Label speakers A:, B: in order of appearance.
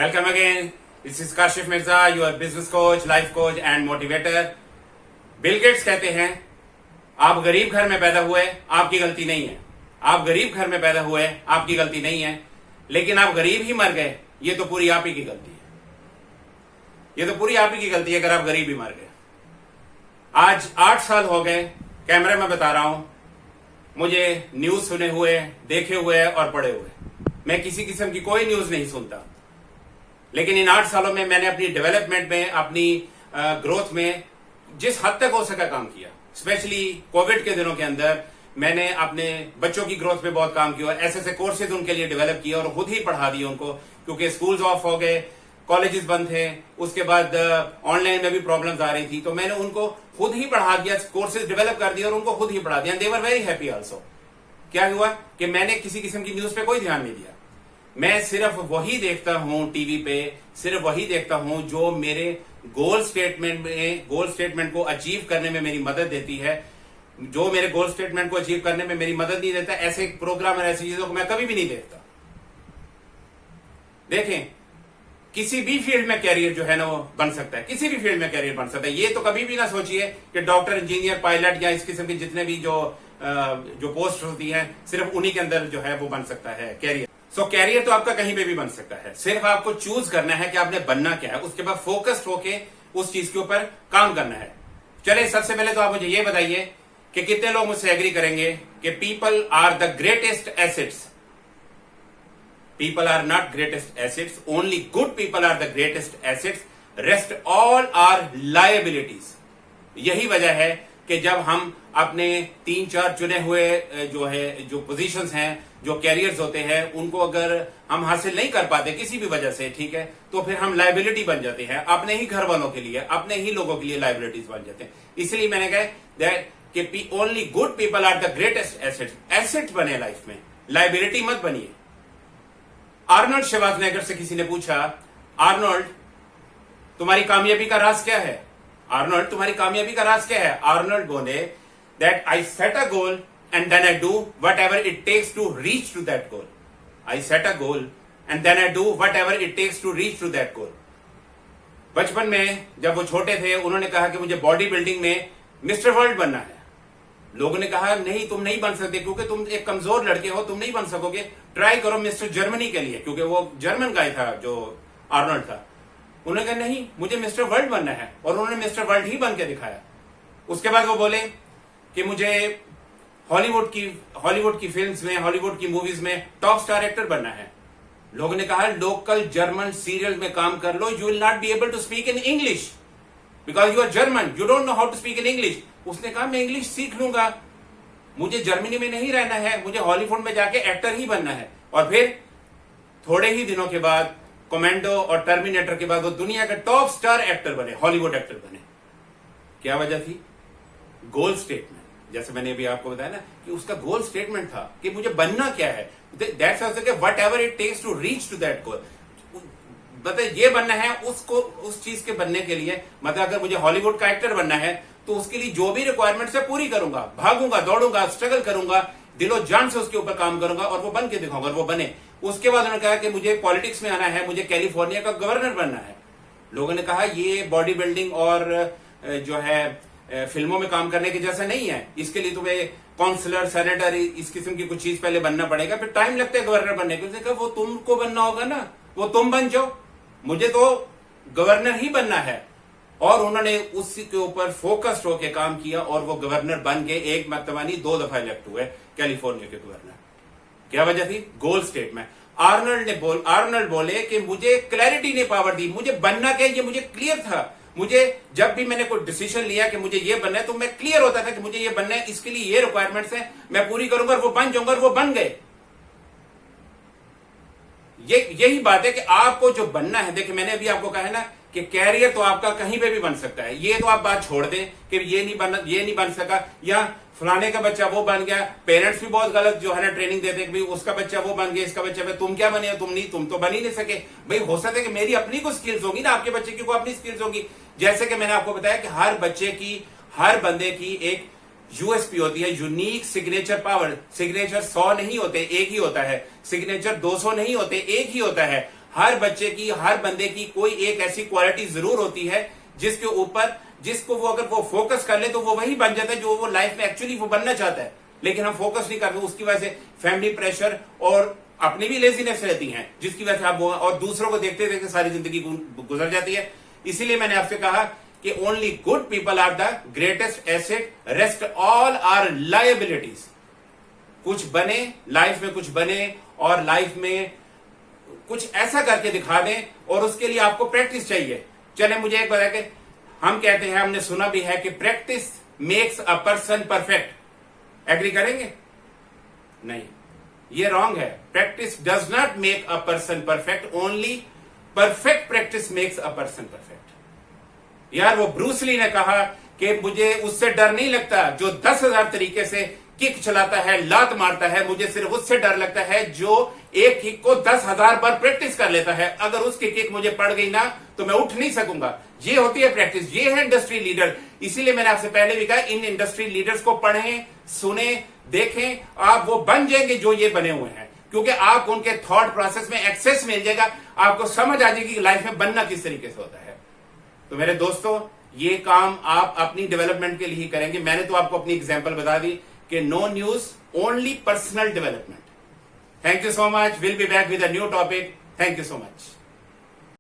A: Welcome again. This is Kashif Mirza, your business coach, life coach and motivator. Bill Gates कहते हैं, आप गरीब घर में पैदा हुए, आपकी गलती नहीं है। आप गरीब घर में पैदा हुए, आपकी गलती नहीं है, लेकिन आप गरीब ही मर गए, ये तो पूरी आप ही की गलती है। ये तो पूरी आप ही की गलती है अगर आप गरीब ही मर गए। आज 8 साल हो गए, कैमरे में बता रहा हूं, मुझे न्यूज सुने हुए, देखे हुए और पढ़े हुए। मैं किसी किस्म की कोई न्यूज नहीं सुनता, लेकिन इन 8 सालों में मैंने अपनी डेवलपमेंट में, अपनी ग्रोथ में जिस हद तक हो सका काम किया। स्पेशली कोविड के दिनों के अंदर मैंने अपने बच्चों की ग्रोथ पे बहुत काम किया, ऐसे कोर्सेज उनके लिए डेवलप किए और खुद ही पढ़ा दिए उनको, क्योंकि स्कूल्स ऑफ हो गए, कॉलेजेस बंद थे, उसके बाद ऑनलाइन में भी प्रॉब्लम्स आ रही थी, तो मैंने उनको खुद ही पढ़ा दिया, कोर्सेज डेवलप कर दिया और उनको खुद ही पढ़ा दिया। दे वर वेरी हैप्पी ऑल्सो। क्या हुआ कि मैंने किसी किस्म की न्यूज पे कोई ध्यान नहीं दिया। मैं सिर्फ वही देखता हूं टीवी पे, सिर्फ वही देखता हूं जो मेरे गोल स्टेटमेंट को अचीव करने में मेरी मदद देती है। जो मेरे गोल स्टेटमेंट को अचीव करने में मेरी मदद नहीं देता, ऐसे प्रोग्राम और ऐसी चीजों को मैं कभी भी नहीं देखता। देखें, किसी भी फील्ड में कैरियर जो है ना वो बन सकता है, किसी भी फील्ड में कैरियर बन सकता है। ये तो कभी भी ना सोचिए कि डॉक्टर, इंजीनियर, पायलट या इस किस्म के जितने भी जो पोस्ट होती है, सिर्फ उन्हीं के अंदर जो है वो बन सकता है कैरियर। सो कैरियर तो आपका कहीं पे भी बन सकता है, सिर्फ आपको चूज करना है कि आपने बनना क्या है, उसके बाद फोकस्ड होके उस चीज के ऊपर काम करना है। चले, सबसे पहले तो आप मुझे ये बताइए कि कितने लोग मुझसे एग्री करेंगे कि people are the greatest assets. People are not greatest assets, only good people are the greatest assets, rest all are liabilities. यही वजह है कि जब हम अपने 3-4 चुने हुए जो पोजीशंस हैं, जो कैरियर्स होते हैं, उनको अगर हम हासिल नहीं कर पाते किसी भी वजह से, ठीक है, तो फिर हम लायबिलिटी बन जाते हैं अपने ही घर वालों के लिए, अपने ही लोगों के लिए लायबिलिटीज बन जाते हैं। इसलिए मैंने कहा दैट कि only good people are the greatest assets. Assets बने लाइफ में, लायबिलिटी मत बनिए। आर्नोल्ड श्वार्ज़नेगर से किसी ने पूछा, आर्नोल्ड तुम्हारी कामयाबी का राज क्या है? आर्नोल्ड तुम्हारी कामयाबी का राज क्या है? आर्नोल्ड बोले that I set a goal and then I do whatever it takes to reach to that goal. I set a goal and then I do whatever it takes to reach to that goal. बचपन में जब वो छोटे थे, उन्होंने कहा कि मुझे बॉडी बिल्डिंग में मिस्टर वर्ल्ड बनना है। लोगों ने कहा नहीं, तुम नहीं बन सकते क्योंकि तुम एक कमजोर लड़के हो, तुम नहीं बन सकोगे, ट्राई करो मिस्टर जर्मनी के लिए, क्योंकि वो जर्मन गाय था जो आर्नोल्ड था। उन्होंने कहा नहीं, मुझे मिस्टर वर्ल्ड बनना है, और उन्होंने मिस्टर वर्ल्ड ही बन के दिखाया। उसके बाद वो बोले कि मुझे हॉलीवुड की फिल्म्स में, हॉलीवुड की मूवीज में टॉप स्टार एक्टर बनना है। लोगों ने कहा लोकल जर्मन सीरियल में काम कर लो, you will not be able to speak in English because you are German, you don't know how to speak in English. उसने कहा मैं इंग्लिश सीख लूंगा, मुझे जर्मनी में नहीं रहना है, मुझे हॉलीवुड में जाके एक्टर ही बनना है। और फिर थोड़े ही दिनों के बाद कमांडो और टर्मिनेटर के बाद वो दुनिया के टॉप स्टार एक्टर बने, हॉलीवुड एक्टर बने। क्या वजह थी? गोल स्टेटमेंट। जैसे मैंने अभी आपको बताया ना कि उसका गोल स्टेटमेंट था कि मुझे बनना क्या है। That's also whatever it takes to reach to that goal. मतलब ये बनना है, उसको उस चीज के बनने के लिए, मतलब अगर मुझे हॉलीवुड का एक्टर बनना है तो उसके लिए जो भी रिक्वायरमेंट्स है पूरी करूंगा, भागूंगा, दौड़ूंगा, स्ट्रगल करूंगा, दिलो जान से उसके ऊपर काम करूंगा और वो बन के दिखाऊंगा, और वो बने। उसके बाद उन्होंने कहा कि मुझे पॉलिटिक्स में आना है, मुझे कैलिफोर्निया का गवर्नर बनना है। लोगों ने कहा ये बॉडी बिल्डिंग और जो है फिल्मों में काम करने के जैसा नहीं है, इसके लिए तुम्हें काउंसलर, सेनेटर, इस किस्म की कुछ चीज पहले बनना पड़ेगा, फिर टाइम लगता है गवर्नर बनने के। उसने कहा वो तुमको बनना होगा ना, वो तुम बन जाओ, मुझे तो गवर्नर ही बनना है। और उन्होंने उसी के ऊपर फोकस्ड होकर काम किया और वो गवर्नर बन के एक मरतबा नहीं 2 दफा इलेक्ट हुए कैलिफोर्निया के गवर्नर। क्या वजह थी? गोल स्टेटमेंट। आर्नल्ड बोले कि मुझे क्लैरिटी ने पावर दी, मुझे बनना क्या ये मुझे क्लियर था। मुझे जब भी मैंने कोई डिसीजन लिया कि मुझे ये बनना है तो मैं क्लियर होता था कि मुझे ये बनना है, इसके लिए ये रिक्वायरमेंट्स हैं, मैं पूरी करूंगा और वो बन जाऊंगा, और वो बन गए। यही बात है कि आपको जो बनना है। देखिए, मैंने अभी आपको कहा है ना कि कैरियर तो आपका कहीं पे भी बन सकता है। ये तो आप बात छोड़ दें कि ये नहीं बन सका, या फलाने का बच्चा वो बन गया। पेरेंट्स भी बहुत गलत जो है ना ट्रेनिंग देते हैं कि भाई उसका बच्चा वो बन गया, इसका बच्चा तुम क्या बने हो, तुम तो बन ही नहीं सके। भाई हो सकता है कि मेरी अपनी कुछ स्किल्स होगी ना, आपके बच्चे की कोई अपनी स्किल्स होगी। जैसे कि मैंने आपको बताया कि हर बच्चे की, हर बंदे की एक यूएसपी होती है, यूनिक सिग्नेचर पावर। सिग्नेचर 100 नहीं होते, एक ही होता है। सिग्नेचर 200 नहीं होते, एक ही होता है। हर बच्चे की, हर बंदे की कोई एक ऐसी क्वालिटी जरूर होती है जिसके ऊपर, जिसको वो अगर वो फोकस कर ले तो वो वही बन जाता है जो वो लाइफ में एक्चुअली वो बनना चाहता है। लेकिन हम फोकस नहीं करते, उसकी वजह से फैमिली प्रेशर और अपनी भी लेजीनेस रहती है, जिसकी वजह से आप और दूसरों को देखते देखते सारी जिंदगी गुजर जाती है। इसीलिए मैंने आपसे कहा कि only good people are the greatest asset, rest all are liabilities. कुछ बने लाइफ में, कुछ बने और लाइफ में कुछ ऐसा करके दिखा दें, और उसके लिए आपको प्रैक्टिस चाहिए। चले मुझे एक बता के, हम कहते हैं, हमने सुना भी है कि practice makes a person perfect. Agree करेंगे? नहीं, ये रॉन्ग है। Practice does not make a person perfect, only perfect practice makes a person perfect. यार वो ब्रूस ली ने कहा कि मुझे उससे डर नहीं लगता जो 10,000 तरीके से किक चलाता है, लात मारता है, मुझे सिर्फ उससे डर लगता है जो एक किक को 10,000 बार प्रैक्टिस कर लेता है। अगर उसकी किक मुझे पड़ गई ना तो मैं उठ नहीं सकूंगा। ये होती है प्रैक्टिस, ये है इंडस्ट्री लीडर। इसीलिए मैंने आपसे पहले भी कहा, इन इंडस्ट्री लीडर्स को पढ़ें, सुने, देखें, आप वो बन जाएंगे जो ये बने हुए हैं, क्योंकि आप उनके थॉट प्रोसेस में एक्सेस मिल जाएगा, आपको समझ आ जाएगी कि लाइफ में बनना किस तरीके से होता है। तो मेरे दोस्तों, ये काम आप अपनी डेवलपमेंट के लिए ही करेंगे। मैंने तो आपको अपनी एग्जांपल बता दी कि no news, only personal development. Thank you so much. Will be back with a new topic. Thank you so much.